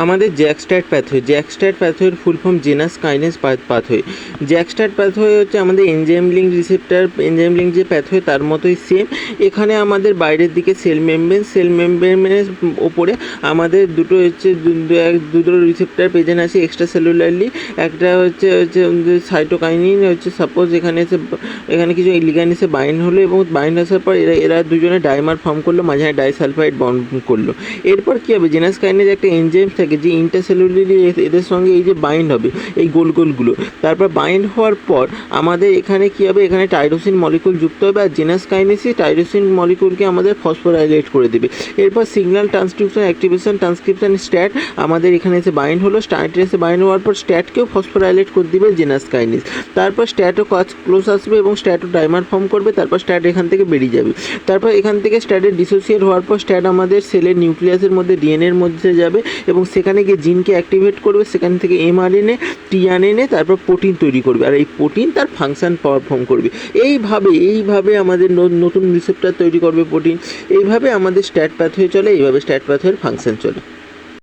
আমাদের জ্যাকস্ট্যাট প্যাথওয়ের full form Janus kinase pathway. JAK STAT pathway হচ্ছে আমাদের এনজাইম লিঙ্ক যে প্যাথওয়ে তার মতোই সেম। এখানে আমাদের বাইরের দিকে সেল মেমব্রেনের ওপরে আমাদের দুটো রিসেপ্টার প্রেজেন্ট আছে এক্সট্রা সেলুলারলি। একটা হচ্ছে সাইটোকাইনিন হচ্ছে সাপোজ এখানে কিছু লিগ্যান্ড এসে বাইন্ড হলো এবং বাইন্ড আসার পর এরা দুজনে ডাইমার ফর্ম করলো, মাঝখানে ডাইসালফাইড বন্ড করলো। এরপর কী হবে, জেনাস কাইনেজ একটা এনজাইম থাকে যে ইন্টারসেলুলারলি এদের সঙ্গে এই যে বাইন্ড হবে এই গোলগুলো, তারপর বাইন্ড হওয়ার পর আমাদের এখানে কী হবে, এখানে টাইরোসিন মলিকুল যুক্ত হবে আর জেনাস কাইনেসই টাইরোসিন মলিকুলকে আমাদের ফসফোরাইলেট করে দেবে। এরপর সিগন্যাল ট্রান্সক্রিপশন স্ট্যাট আমাদের এখানে এসে বাইন্ড হলো, স্ট্যাটে এসে বাইন্ড হওয়ার পর স্ট্যাটকেও ফসফোরাইলেট করে দেবে জেনাস কাইনেস। তারপর স্ট্যাটও ক্লোজ আসবে এবং স্ট্যাটও ডাইমার ফর্ম করবে, তারপর স্ট্যাট এখান থেকে বেরিয়ে যাবে। তারপর এখান থেকে স্ট্যাটের ডিসোসিয়েট হওয়ার পর স্ট্যাট আমাদের সেলের নিউক্লিয়াসের মধ্যে ডিএনএর মধ্যে যাবে এবং সেখানে গিয়ে জিনকে অ্যাক্টিভেট করবে, সেখান থেকে এমআরএনএ টিআরএনএ তারপর প্রোটিন তৈরি করবে আর এই প্রোটিন তার ফাংশন পারফর্ম করবে। এইভাবে আমাদের নতুন রিসেপ্টর তৈরি করবে প্রোটিন। এইভাবে আমাদের স্ট্যাট প্যাথওয়ে চলে, এইভাবে স্ট্যাট প্যাথওয়ের ফাংশন চলে।